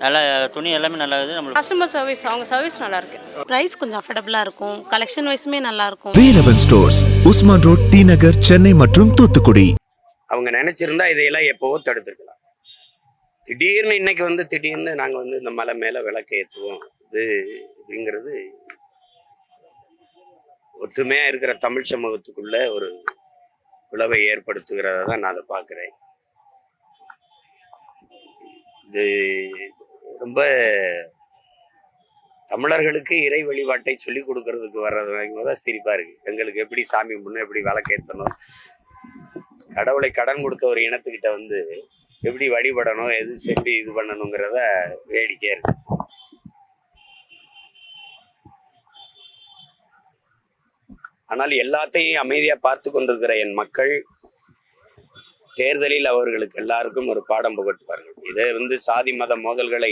நல்லா துணி எல்லாமே நல்லா இருக்குது. நம்மளுக்கு கஸ்டமர் சர்வீஸ், அவங்க சர்வீஸ் நல்லாயிருக்கு. ப்ரைஸ் கொஞ்சம் அஃபோர்டபுளாக இருக்கும். கலெக்ஷன் வைஸுமே நல்லாயிருக்கும். Velavan stores, Usman road, T Nagar, Chennai மற்றும் தூத்துக்குடி. அவங்க நினைச்சிருந்தா இதையெல்லாம் எப்பவோ தடுத்துருக்கலாம். திடீர்னு இன்னைக்கு வந்து திடீர்னு நாங்கள் வந்து இந்த மலை மேலே விளக்கு ஏற்றுவோம் இது அப்படிங்கிறது ஒற்றுமையாக இருக்கிற தமிழ் சமூகத்துக்குள்ள ஒரு பிளவை ஏற்படுத்துகிறத தான் நான் அதை பார்க்குறேன். இது ரொம்ப தமிழர்களுக்கு இறை வழிபாட்டை சொல்லி கொடுக்கறதுக்கு வர்றது தான் சிரிப்பா இருக்கு. எங்களுக்கு எப்படி சாமி முன்ன எப்படி விளக்கேற்றணும், கடவுளை கடன் கொடுத்த ஒரு இனத்துக்கிட்ட வந்து எப்படி வழிபடணும், எது எப்படி இது பண்ணணுங்கிறத வேடிக்கையா இருக்கு. ஆனால் எல்லாத்தையும் அமைதியா பார்த்து கொண்டிருக்கிற என் மக்கள் தேர்தலில் அவர்களுக்கு எல்லாருக்கும் ஒரு பாடம் புகட்டுவார்கள். இதை வந்து சாதி மத மோதல்களை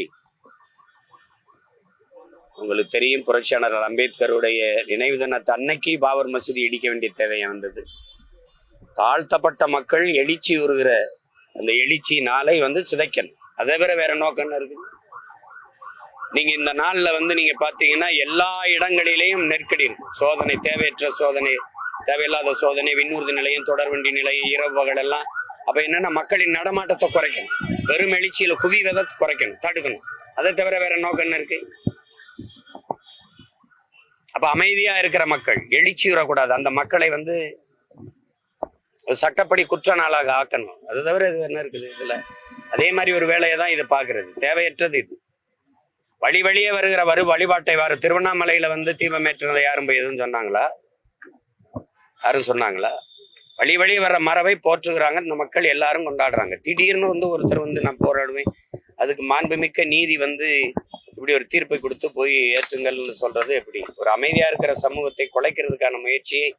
உங்களுக்கு தெரியும். புரட்சியாளர் அம்பேத்கருடைய நினைவு தினத்தை அன்னைக்கு பாபர் மசூதி இடிக்க வேண்டிய தேவையா வந்தது. தாழ்த்தப்பட்ட மக்கள் எழுச்சி உருகிற அந்த எழுச்சி நாளை வந்து சிதைக்கணும். அதை வேற நோக்கம் இருக்குது. நீங்க இந்த நாள்ல வந்து நீங்க பாத்தீங்கன்னா எல்லா இடங்களிலேயும் நெருக்கடி இருக்கும். சோதனை, தேவையற்ற சோதனை, தேவையில்லாத சோதனை, விண்ணூர்தி நிலையம், தொடர்வண்டி நிலையம், இரவு பகல் எல்லாம். அப்ப என்னன்னா மக்களின் நடமாட்டத்தை குறைக்கணும், வெறும் எழுச்சியில குவிவதை குறைக்கணும், தடுக்கணும். அதை தவிர வேற நோக்கம் என்ன இருக்கு? அப்ப அமைதியா இருக்கிற மக்கள் எழுச்சி வரக்கூடாது. அந்த மக்களை வந்து சட்டப்படி குற்ற நாளாக ஆக்கணும். அது தவிர இது என்ன இருக்குது இதுல? அதே மாதிரி ஒரு வேலையை தான் இதை பாக்குறது. தேவையற்றது இது. வழியே வருகிற வழிபாட்டை திருவண்ணாமலையில வந்து தீபம் ஏற்றுறதை யாரும் போய் எதுவும் சொன்னாங்களா? யாரும் சொன்னாங்களா? வழியே வர்ற மரபை போற்றுகிறாங்க. இந்த மக்கள் எல்லாரும் கொண்டாடுறாங்க. திடீர்னு வந்து ஒருத்தர் வந்து நான் போராடுவேன், அதுக்கு மாண்புமிக்க நீதி வந்து இப்படி ஒரு தீர்ப்பை கொடுத்து போய் ஏற்றுங்கள்னு சொல்றது எப்படி? ஒரு அமைதியா இருக்கிற சமூகத்தை குலைக்கிறதுக்கான முயற்சியை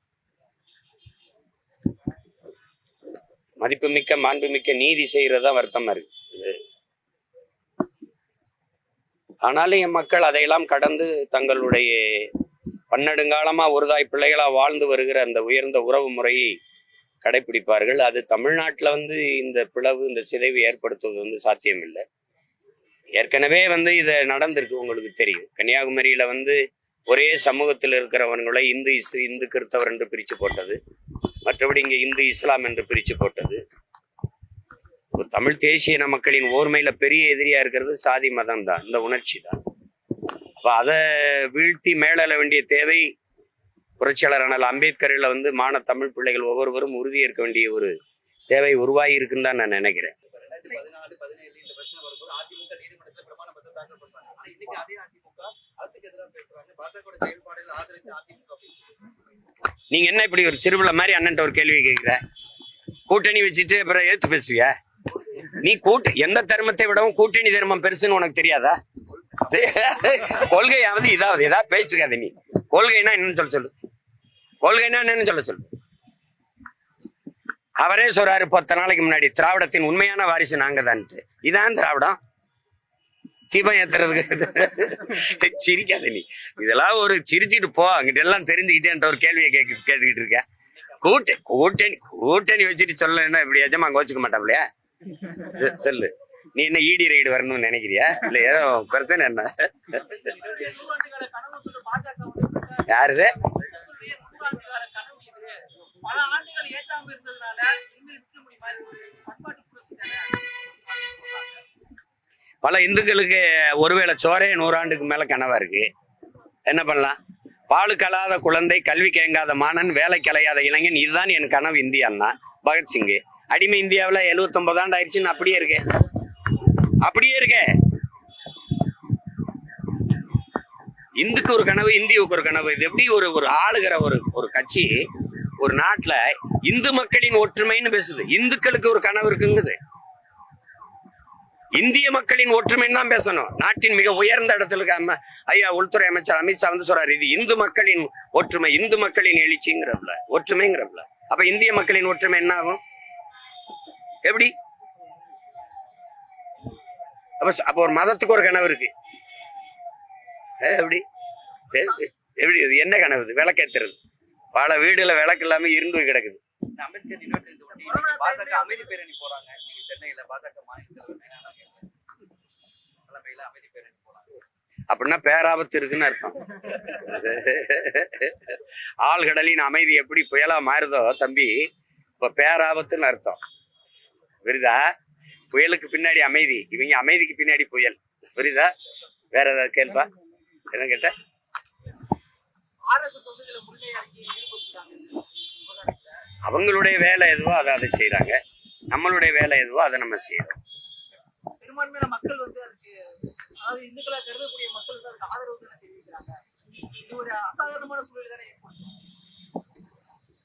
மதிப்புமிக்க மாண்புமிக்க நீதி செய்யறதா வருத்தமா இருக்கு. ஆனாலும் என் மக்கள் அதையெல்லாம் கடந்து தங்களுடைய பன்னெடுங்காலமா ஒருதாய் பிள்ளைகளா வாழ்ந்து வருகிற அந்த உயர்ந்த உறவு முறையை கடைபிடிப்பார்கள். அது தமிழ்நாட்டுல வந்து இந்த பிளவு, இந்த சிதைவு ஏற்படுத்துவது வந்து சாத்தியம் இல்லை. ஏற்கனவே வந்து இது நடந்திருக்கு, உங்களுக்கு தெரியும். கன்னியாகுமரியில வந்து ஒரே சமூகத்தில் இருக்கிறவங்களை இந்து கிறிஸ்தவர் என்று பிரிச்சு போட்டது, மற்றபடி இங்க இந்து இஸ்லாம் என்று பிரிச்சு போட்டது. தமிழ் தேசிய மக்களின் ஓர்மையில பெரிய எதிரியா இருக்கிறது சாதி மதம் தான், இந்த உணர்ச்சி தான். அப்ப அதை வீழ்த்தி மேலெழ வேண்டிய தேவை புரட்சியாளர் அண்ணல் அம்பேத்கரில் வந்து தமிழ் பிள்ளைகள் ஒவ்வொருவரும் உறுதி இருக்க வேண்டிய ஒரு தேவை உருவாகி இருக்குன்னு தான் நான் நினைக்கிறேன். நீங்க என்ன இப்படி ஒரு சிறுபிள்ளை மாதிரி அண்ணன் ஒரு கேள்வி கேட்கிற? கூட்டணி வச்சுட்டு அப்புறம் ஏத்து பேசுவியா? நீ எந்த தர்மத்தை விடவும் கூட்டணி தர்மம் பெருசுன்னு உனக்கு தெரியாதா? கொள்கையாவது ஏதாவது பேசிருக்காது. நீ கொள்கைன்னா என்னன்னு சொல்லு. கொள்கைன்னா என்னன்னு சொல்லு. அவரே சொல்றாரு 10 நாளைக்கு முன்னாடி, திராவிடத்தின் உண்மையான வாரிசு நாங்க தான்ட்டு. இதான் திராவிடம்? தீபம் ஏத்துறதுக்கு சிரிக்காத நீ. இதெல்லாம் ஒரு சிரிச்சுட்டு போ, அங்கிட்ட எல்லாம் தெரிஞ்சுக்கிட்டேன்ற ஒரு கேள்வியை கேட்டுக்கிட்டு இருக்க. கூட்டணி வச்சுட்டு சொல்ல என்ன இப்படி எஜமா கோச்சுக்க மாட்டாப்லையா? சொல்லு. நீ என்ன ஈடி ரைடு வரணும்னு நினைக்கிறியா? இல்ல ஏதோ பிரச்சனை என்ன? யாருது? பல இந்துக்களுக்கு ஒருவேளை சோரே 100 ஆண்டுக்கு மேல கனவா இருக்கு. என்ன பண்ணலாம்? பாலு கலாத குழந்தை, கல்வி கேங்காத மாணன், வேலை கலையாத இளைஞன், இதுதான் என் கனவு இந்தியான்னா பகத்சிங். அடிமை இந்தியாவில் 79 ஆண்டு ஆயிடுச்சுன்னு அப்படியே இருக்கே. இந்துக்கு ஒரு கனவு, இந்தியாவுக்கு ஒரு கனவு. இது எப்படி ஒரு ஆளுகிற ஒரு கட்சி ஒரு நாட்டுல இந்து மக்களின் ஒற்றுமைன்னு பேசுது? இந்துக்களுக்கு ஒரு கனவு இருக்குங்குது. இந்திய மக்களின் ஒற்றுமைன்னு தான் பேசணும். நாட்டின் மிக உயர்ந்த இடத்துல இருக்க ஐயா உள்துறை அமைச்சர் அமித்ஷா வந்து சொல்றாரு, இது இந்து மக்களின் ஒற்றுமை, இந்து மக்களின் எழுச்சிங்கிறதுல ஒற்றுமைங்கிறதுல. அப்ப இந்திய மக்களின் ஒற்றுமை என்ன ஆகும்? எப்படி? அப்ப ஒரு மதத்துக்கு ஒரு கனவு இருக்கு. எப்படி எப்படி என்ன கனவு? விளக்கேத்துறது. பல வீடுல விளக்கு இல்லாம இருண்டு கிடக்குது. அமைதி பேரணி போறாங்க சென்னையில. அப்படின்னா பேராபத்து இருக்குன்னு அர்த்தம். ஆழ்கடலின் அமைதி எப்படி புயலா மாறுதோ தம்பி, இப்ப பேராபத்துன்னு அர்த்தம். புரியுதா? புயலுக்கு பின்னாடி அமைதி, இவங்க அமைதிக்கு பின்னாடி புயல். புரியுதா? வேற ஏதாவது கேள்பா? என்ன கேட்ட? அவங்களுடைய வேலை எதுவோ அதை செய்யறாங்க, நம்மளுடைய வேலை எதுவோ அதை நம்ம செய்யறோம். பெரும்பான்மையான மக்கள் வந்து அதுக்கு, அதாவது இந்துக்களா கருதக்கூடிய மக்கள் வந்து அதுக்கு ஆதரவு தெரிவிக்கிறாங்க. இது ஒரு அசாதாரணமான சூழல் தானே ஏற்படும்.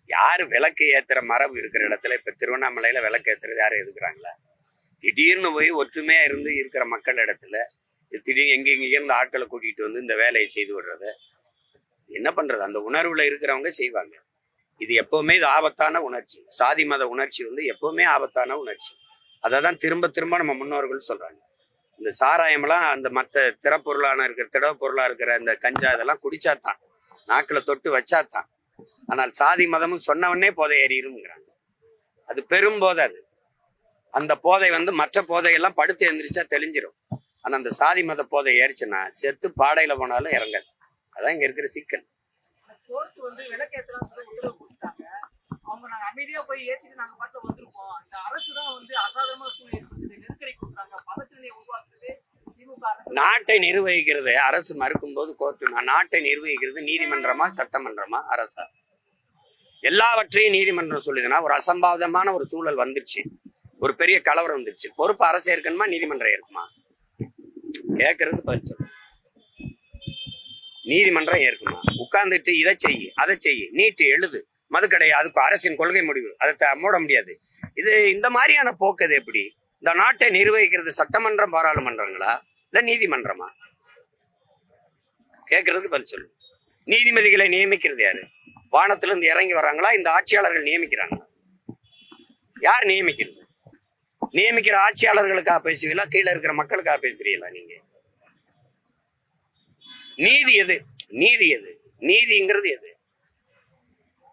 யாரு விளக்கு ஏத்துற மரபு இருக்கிற இடத்துல, இப்ப திருவண்ணாமலையில விளக்கு ஏத்துறது யாரும் எதுக்குறாங்களா? திடீர்னு போய் ஒற்றுமையா இருந்து இருக்கிற மக்கள் இடத்துல திடீர்னு எங்க இருந்து ஆட்களை கூட்டிட்டு வந்து இந்த வேலையை செய்து விடுறது என்ன பண்றது? அந்த உணர்வுல இருக்கிறவங்க செய்வாங்க. இது எப்பவுமே இது ஆபத்தான உணர்ச்சி. சாதி மத உணர்ச்சி வந்து எப்பவுமே ஆபத்தான உணர்ச்சி. அதான் திரும்ப திரும்ப நம்ம முன்னோர்கள் சொல்றாங்க. இந்த சாராயம்லாம் அந்த மற்ற திறப்பொருளான இருக்கிற திடவ பொருளா இருக்கிற இந்த கஞ்சா இதெல்லாம் குடிச்சாத்தான், நாக்கில் தொட்டு வச்சாத்தான். ஆனால் சாதி மதமும் சொன்னவனே போதை ஏறிடுங்கிறாங்க. அது பெரும் போதை. அது அந்த போதை வந்து மற்ற போதையெல்லாம் படுத்து எந்திரிச்சா தெளிஞ்சிடும். ஆனா அந்த சாதி மத போதை ஏறிச்சுன்னா செத்து பாடையில போனாலும் இறங்காது. அதான் இங்க இருக்கிற சிக்கல். கோர்ட் வந்து விளக்கேற்றலாம் சொல்லி உத்தரவு கொடுத்தாங்க. அவங்க நாங்க அமைதியா போய் ஏற்றிட்டு நாங்க பாட்டில் வந்திருக்கோம். இந்த அரசு தான் வந்து அசாதாரணமான சூழ்நிலை ஏற்படுத்தி நெருக்கடி கொடுக்குறாங்க, பதற்றநிலையை உருவாக்குறது திமுக அரசு. நாட்டை நிர்வகிக்கிறது அரசு மறுக்கும் போது கோர்ட்டு, நாட்டை நிர்வகிக்கிறது நீதிமன்றமா சட்டமன்றமா அரசா? எல்லாவற்றையும் நீதிமன்றம் சொல்லுதுன்னா ஒரு அசம்பாவிதமான ஒரு சூழல் வந்துருச்சு, ஒரு பெரிய கலவரம் வந்துருச்சு, பொறுப்பு அரசு இருக்கணுமா நீதிமன்றம் இருக்குமா? கேட்கறது பதில். நீதிமன்றம் ஏற்குமா? உட்கார்ந்துட்டு இதை செய்யு அதை செய்யு, நீட்டு எழுது, மதுக்கடை, அதுக்கு அரசின் கொள்கை முடிவு, அதை மூட முடியாது. இது இந்த மாதிரியான போக்கு இது எப்படி? இந்த நாட்டை நிர்வகிக்கிறது சட்டமன்றம் பாராளுமன்றங்களா இல்ல நீதிமன்றமா? கேட்கறதுக்கு பதில் சொல்லு. நீதிபதிகளை நியமிக்கிறது யாரு? வானத்திலிருந்து இறங்கி வர்றாங்களா இந்த ஆட்சியாளர்கள் நியமிக்கிறாங்களா? யார் நியமிக்கிறது? நியமிக்கிற ஆட்சியாளர்களுக்காக பேசுவீங்களா கீழே இருக்கிற மக்களுக்காக பேசுறீங்களா? நீங்க நீதி எது? நீதி எது? நீதிங்கிறது எது?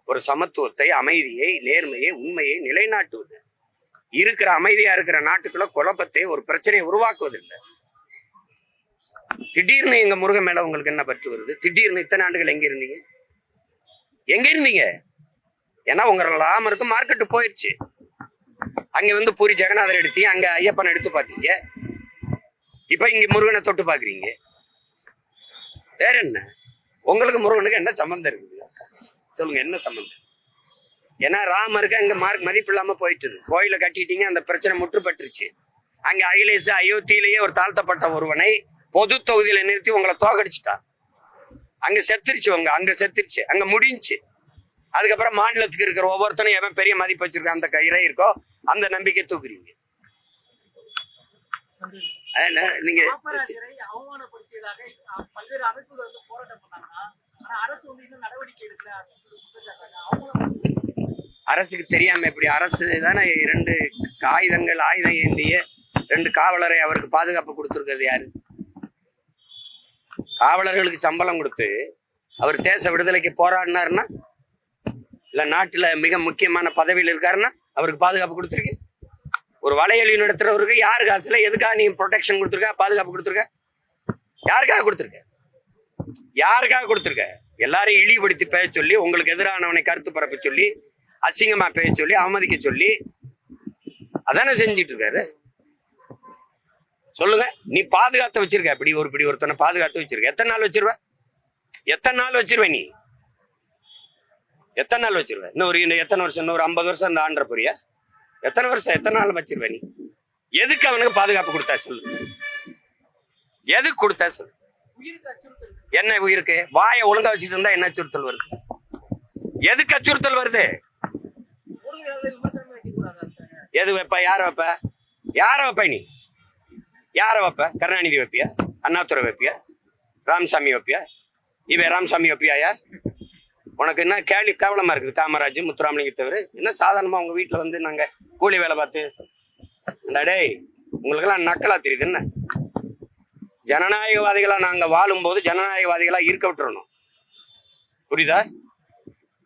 ஒரு சமத்துவத்தை, அமைதியை, நேர்மையை, உண்மையை நிலைநாட்டுவது. இருக்கிற அமைதியா இருக்கிற நாட்டுக்குள்ள குழப்பத்தை, ஒரு பிரச்சனையை உருவாக்குவதில்லை. திடீர்னு எங்க முருகன் மேல உங்களுக்கு என்ன பற்று வருது? திடீர்னு இத்தனை ஆண்டுகள் எங்க இருந்தீங்க? எங்க இருந்தீங்க? ஏன்னா உங்க ராமருக்கு மார்க்கெட்டு போயிடுச்சு. அங்க வந்து பூரி ஜெகநாதர் எடுத்தீங்க, அங்க ஐயப்பனை எடுத்து பார்த்தீங்க, இப்ப இங்க முருகனை தொட்டு பாக்குறீங்க. வேற என்ன? உங்களுக்கு முருகனுக்கு என்ன சம்பந்தம் இருக்குது? சொல்லுங்க, என்ன சம்பந்தம்? ஏன்னா ராமருக்கு அங்க மதிப்பு இல்லாம போயிட்டு கோயில கட்டிட்டீங்க, அந்த பிரச்சனை முற்றுப்பட்டுருச்சு. அங்க அகிலேஷ் அயோத்தியிலேயே ஒரு தாழ்த்தப்பட்ட ஒருவனை பொது தொகுதியில நிறுத்தி உங்களை தோக்கடிச்சுட்டா. அங்க செத்துருச்சு, அங்க செத்துருச்சு, அங்க முடிஞ்சு. அதுக்கப்புறம் மாநிலத்துக்கு இருக்கிற ஒவ்வொருத்தனும் எவன் பெரிய மதிப்பு வச்சிருக்க அந்த இறை இருக்கோ அந்த நம்பிக்கை தூக்குறீங்க. நீங்க அவமானப்படுத்தியதாக பல்வேறு அமைப்புகள் வந்து போராட்டம் பண்ணாங்கன்னா அரசு வந்து இன்னும் நடவடிக்கை எடுக்கல. அரசுக்கு தெரியாம எப்படி? அரசு தானே 2 ஆயுதம் ஏந்திய 2 காவலரை அவருக்கு பாதுகாப்பு கொடுத்துருக்கிறது யாரு? காவலர்களுக்கு சம்பளம் கொடுத்து அவர் தேச விடுதலைக்கு போராடினாருன்னா, இல்ல நாட்டுல மிக முக்கியமான பதவியில் இருக்காருன்னா அவருக்கு பாதுகாப்பு கொடுத்துருக்கு. ஒரு வலையொலி நடத்துறவருக்கு யாரு காசுல எதுக்காக நீ ப்ரொடெக்ஷன் கொடுத்துருக்க, பாதுகாப்பு கொடுத்துருக்க? யாருக்காக கொடுத்துருக்க? யாருக்காக கொடுத்துருக்க? எல்லாரையும் இழிவுபடுத்தி பேச சொல்லி, உங்களுக்கு எதிரானவனை கருத்து பரப்ப சொல்லி, அசிங்கமா பேச சொல்லி, அவமதிக்க சொல்லி அதானே செஞ்சிட்டு இருக்காரு. சொல்லுங்க, நீ பாதுகாத்து வச்சிருக்க? இப்படி ஒருத்தனை பாதுகாத்து வச்சிருக்க. எத்தனை நாள் வச்சிருவ? எத்தனை நாள் வச்சிருவ? நீ எத்தனை நாள் வச்சிருவ? இன்னும் எத்தனை வருஷம்? இன்னொரு 50 வருஷம் இந்த ஆண்டற போறியா? எத்தனை வருஷம், எத்தனை நாள் வச்சிருவ நீ? எதுக்கு அவனுக்கு பாதுகாப்பு கொடுத்தா சொல்லு? எதுக்கு கொடுத்தா சொல்லு? என்ன உயிருக்கு? வாயை ஒழுங்கா வச்சுட்டு இருந்தா என்ன அச்சுறுத்தல் வருது? எதுக்கு அச்சுறுத்தல் வருது? எது வைப்ப? யார வைப்ப? யார வைப்ப? நீ யார வைப்ப? கருணாநிதி வைப்பியா? அண்ணாதுரை வைப்பியா? ராமசாமி வைப்பியா? இவன் ராமசாமி வைப்பியாயா? உனக்கு என்ன கேவலமா இருக்குது? காமராஜ், முத்துராமலிங்க தவிர என்ன சாதாரணமா உங்க வீட்டுல வந்து நாங்க கூலி வேலை பார்த்து டேய் உங்களுக்கெல்லாம் நக்கலா தெரியுது என்ன? ஜனநாயகவாதிகளா நாங்க வாழும் போது ஜனநாயகவாதிகளா இருக்க விட்டுறணும். புரியுதா?